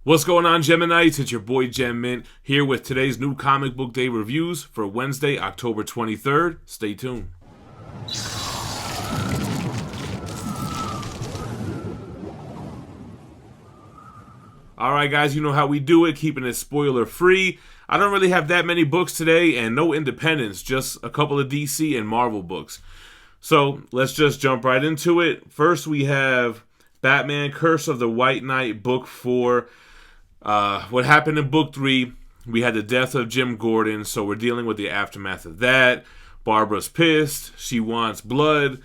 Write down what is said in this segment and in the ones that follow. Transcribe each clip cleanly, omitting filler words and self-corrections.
What's going on, Geminites? It's your boy Gem Mint here with today's new comic book day reviews for Wednesday, October 23rd. Stay tuned. Alright guys, you know how we do it, keeping it spoiler free. I don't really have that many books today and no independents, just a couple of DC and Marvel books. So let's just jump right into it. First we have Batman Curse of the White Knight, book 4. What happened in book 3, we had the death of Jim Gordon, so we're dealing with the aftermath of that. Barbara's pissed, she wants blood,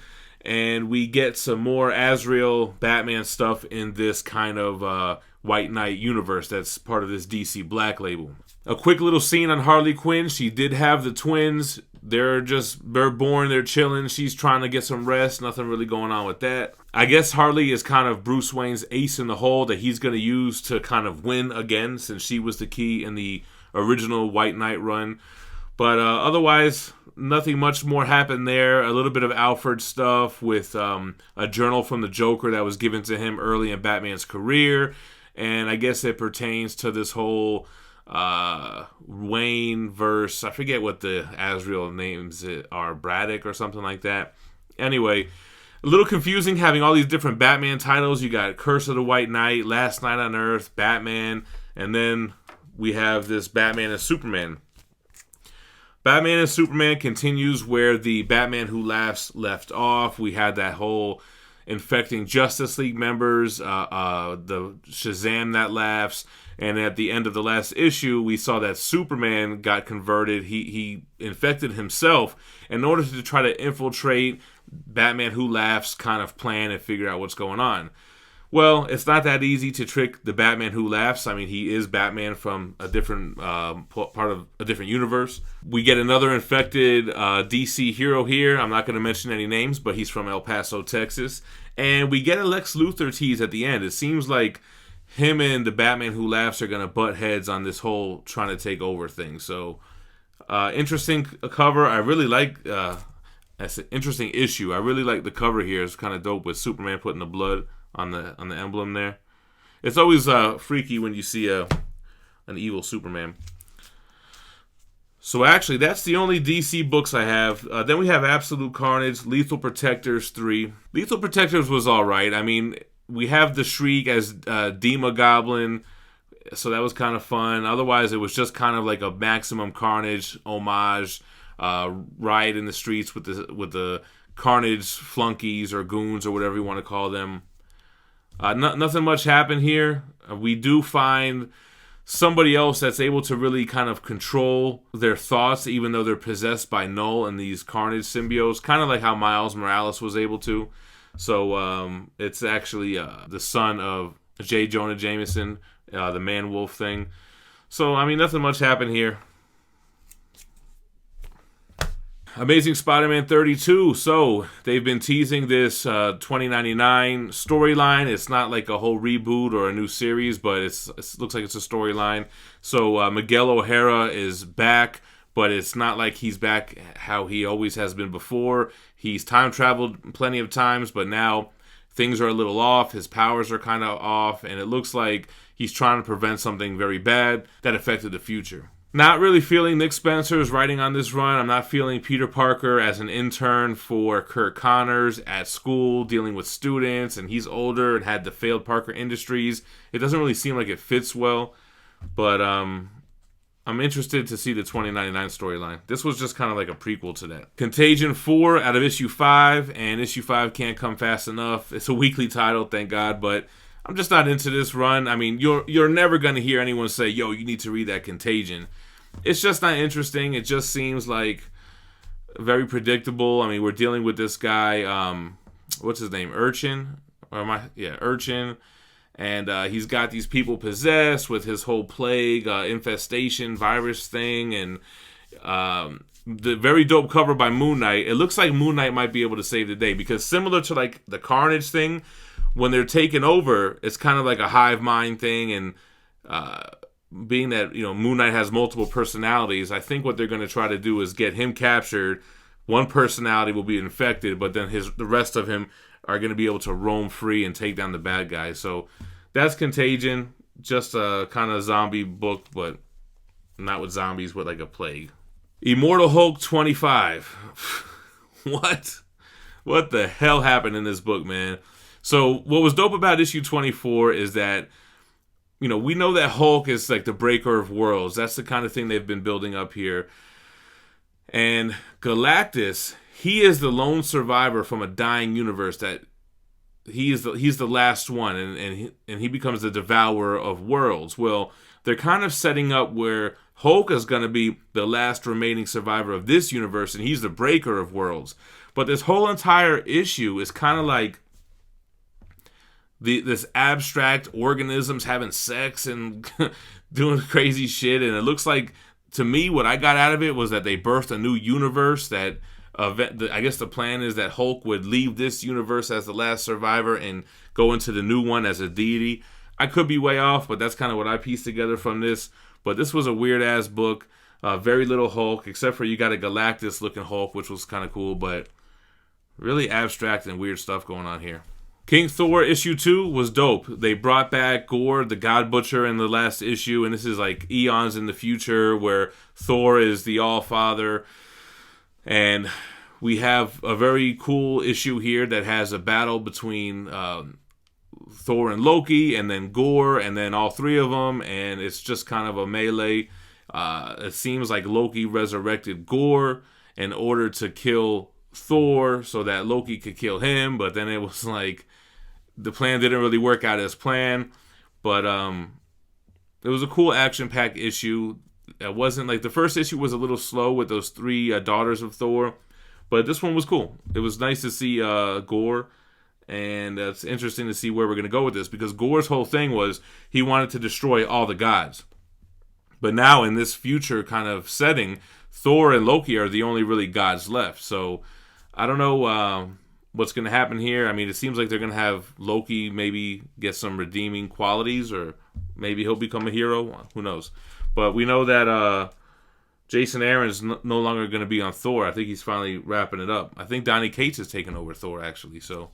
and we get some more Azrael Batman stuff in this kind of White Knight universe that's part of this DC Black label. A quick little scene on Harley Quinn. She did have the twins. They're born, they're chilling. She's trying to get some rest. Nothing really going on with that. I guess Harley is kind of Bruce Wayne's ace in the hole that he's going to use to kind of win again, since she was the key in the original White Knight run. But otherwise, nothing much more happened there. A little bit of Alfred stuff with a journal from the Joker that was given to him early in Batman's career. And I guess it pertains to this whole Wayne verse. I forget what the Azrael names are, Braddock or something like that. Anyway, a little confusing having all these different Batman titles. You got Curse of the White Knight, Last Night on Earth, Batman, and then we have this Batman and Superman. Batman and Superman continues where the Batman Who Laughs left off. We had that whole infecting Justice League members, the Shazam that laughs, and at the end of the last issue, we saw that Superman got converted. He infected himself in order to try to infiltrate Batman Who Laughs kind of plan and figure out what's going on. Well, it's not that easy to trick the Batman Who Laughs. I mean, he is Batman from a different part of a different universe. We get another infected DC hero here. I'm not going to mention any names, but he's from El Paso, Texas. And we get a Lex Luthor tease at the end. It seems like him and the Batman Who Laughs are going to butt heads on this whole trying to take over thing. So, interesting cover. I really like... that's an interesting issue. I really like the cover here. It's kind of dope with Superman putting the blood on the emblem there. It's always freaky when you see an evil Superman. So actually, that's the only DC books I have. Then we have Absolute Carnage, Lethal Protectors 3. Lethal Protectors was alright. I mean, we have the Shriek as Dima Goblin, so that was kind of fun. Otherwise, it was just kind of like a Maximum Carnage homage, riot in the streets with the Carnage flunkies or goons or whatever you want to call them. Nothing much happened here. We do find somebody else that's able to really kind of control their thoughts, even though they're possessed by Null and these Carnage symbiotes, kind of like how Miles Morales was able to. So it's actually the son of J. Jonah Jameson, the Man-Wolf thing. So, I mean, nothing much happened here. Amazing Spider-Man 32. So, they've been teasing this 2099 storyline. It's not like a whole reboot or a new series, but it looks like it's a storyline. So, Miguel O'Hara is back, but it's not like he's back how he always has been before. He's time-traveled plenty of times, but now things are a little off. His powers are kind of off, and it looks like he's trying to prevent something very bad that affected the future. Not really feeling Nick Spencer's writing on this run. I'm not feeling Peter Parker as an intern for Kurt Connors at school, dealing with students, and he's older and had the failed Parker Industries. It doesn't really seem like it fits well, but I'm interested to see the 2099 storyline. This was just kind of like a prequel to that. Contagion 4 out of issue 5, and issue 5 can't come fast enough. It's a weekly title, thank God, but I'm just not into this run. I mean, you're never going to hear anyone say, yo, you need to read that Contagion. It's just not interesting. It just seems like very predictable. I mean, we're dealing with this guy, what's his name, Urchin? Urchin. And he's got these people possessed with his whole plague, infestation, virus thing, and the very dope cover by Moon Knight. It looks like Moon Knight might be able to save the day, because similar to like the Carnage thing, when they're taken over, it's kind of like a hive mind thing, and being that, you know, Moon Knight has multiple personalities, I think what they're going to try to do is get him captured. One personality will be infected, but then the rest of him are going to be able to roam free and take down the bad guys. So that's Contagion. just a kind of zombie book, but not with zombies, but like a plague. Immortal Hulk 25. What? What the hell happened in this book, man? So what was dope about issue 24 is that, you know, we know that Hulk is like the breaker of worlds. That's the kind of thing they've been building up here. And Galactus, he is the lone survivor from a dying universe. That he's the last one, and he becomes the devourer of worlds. Well, they're kind of setting up where Hulk is going to be the last remaining survivor of this universe, and he's the breaker of worlds. But this whole entire issue is kind of like this abstract organisms having sex and doing crazy shit, and it looks like, to me, what I got out of it was that they birthed a new universe. That I guess the plan is that Hulk would leave this universe as the last survivor and go into the new one as a deity. I could be way off, but that's kind of what I pieced together from this. But this was a weird-ass book. Very little Hulk, except for you got a Galactus-looking Hulk, which was kind of cool, but really abstract and weird stuff going on here. King Thor issue 2 was dope. They brought back Gore, the God Butcher, in the last issue, and this is like eons in the future where Thor is the All-Father. And we have a very cool issue here that has a battle between Thor and Loki, and then Gore, and then all three of them, and it's just kind of a melee. It seems like Loki resurrected Gore in order to kill Thor so that Loki could kill him, but then it was like the plan didn't really work out as planned. But it was a cool action-packed issue. It wasn't like the first issue was a little slow with those three daughters of Thor, but this one was cool. It was nice to see Gore, and it's interesting to see where we're going to go with this, because Gore's whole thing was he wanted to destroy all the gods. But now in this future kind of setting, Thor and Loki are the only really gods left. So I don't know what's going to happen here. I mean, it seems like they're going to have Loki maybe get some redeeming qualities, or maybe he'll become a hero. Who knows? But we know that Jason Aaron's no longer going to be on Thor. I think he's finally wrapping it up. I think Donny Cates is taking over Thor, actually. So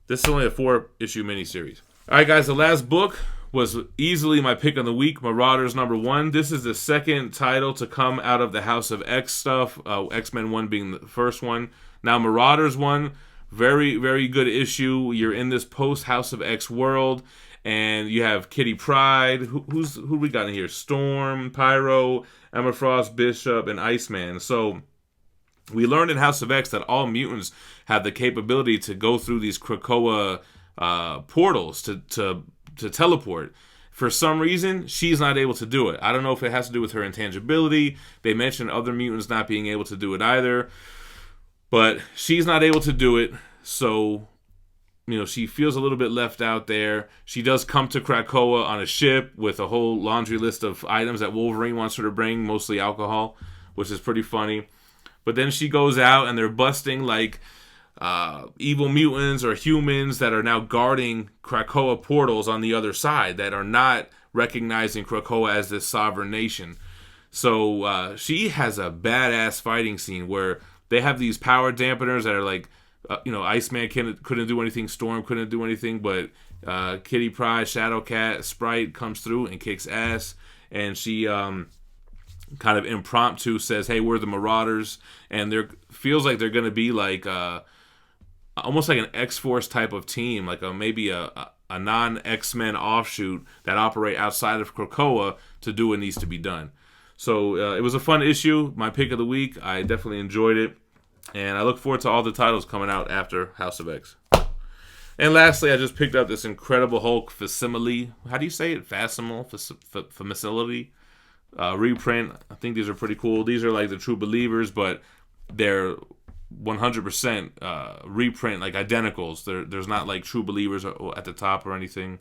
this is only a 4-issue miniseries. All right, guys, the last book was easily my pick of the week, Marauders #1. This is the second title to come out of the House of X stuff, X-Men 1 being the first one. Now Marauders 1, very, very good issue. You're in this post-House of X world, and you have Kitty Pryde. Who we got in here? Storm, Pyro, Emma Frost, Bishop, and Iceman. So we learned in House of X that all mutants have the capability to go through these Krakoa portals to teleport. For some reason, she's not able to do it. I don't know if it has to do with her intangibility. They mentioned other mutants not being able to do it either. But she's not able to do it, so, you know, she feels a little bit left out there. She does come to Krakoa on a ship with a whole laundry list of items that Wolverine wants her to bring, mostly alcohol, which is pretty funny. But then she goes out and they're busting, like, evil mutants or humans that are now guarding Krakoa portals on the other side that are not recognizing Krakoa as this sovereign nation. So she has a badass fighting scene where they have these power dampeners that are like, Iceman couldn't do anything, Storm couldn't do anything, but Kitty Pryde, Shadowcat, Sprite comes through and kicks ass, and she kind of impromptu says, "Hey, we're the Marauders," and there feels like they're going to be like almost like an X-Force type of team, like maybe a non-X-Men offshoot that operate outside of Krakoa to do what needs to be done. So it was a fun issue, my pick of the week. I definitely enjoyed it, and I look forward to all the titles coming out after House of X. And lastly, I just picked up this Incredible Hulk facsimile. How do you say it? Facsimile reprint. I think these are pretty cool. These are like the True Believers, but they're 100% reprint, like identicals. There's not like True Believers at the top or anything.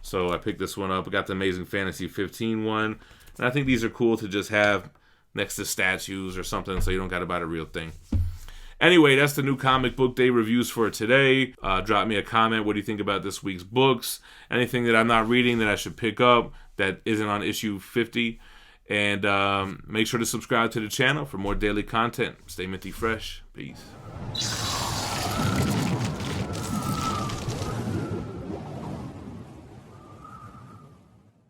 So I picked this one up. I got the Amazing Fantasy 15 one. And I think these are cool to just have next to statues or something, so you don't got to buy the real thing. Anyway, that's the new comic book day reviews for today. Drop me a comment. What do you think about this week's books? Anything that I'm not reading that I should pick up that isn't on issue 50? And make sure to subscribe to the channel for more daily content. Stay minty fresh. Peace.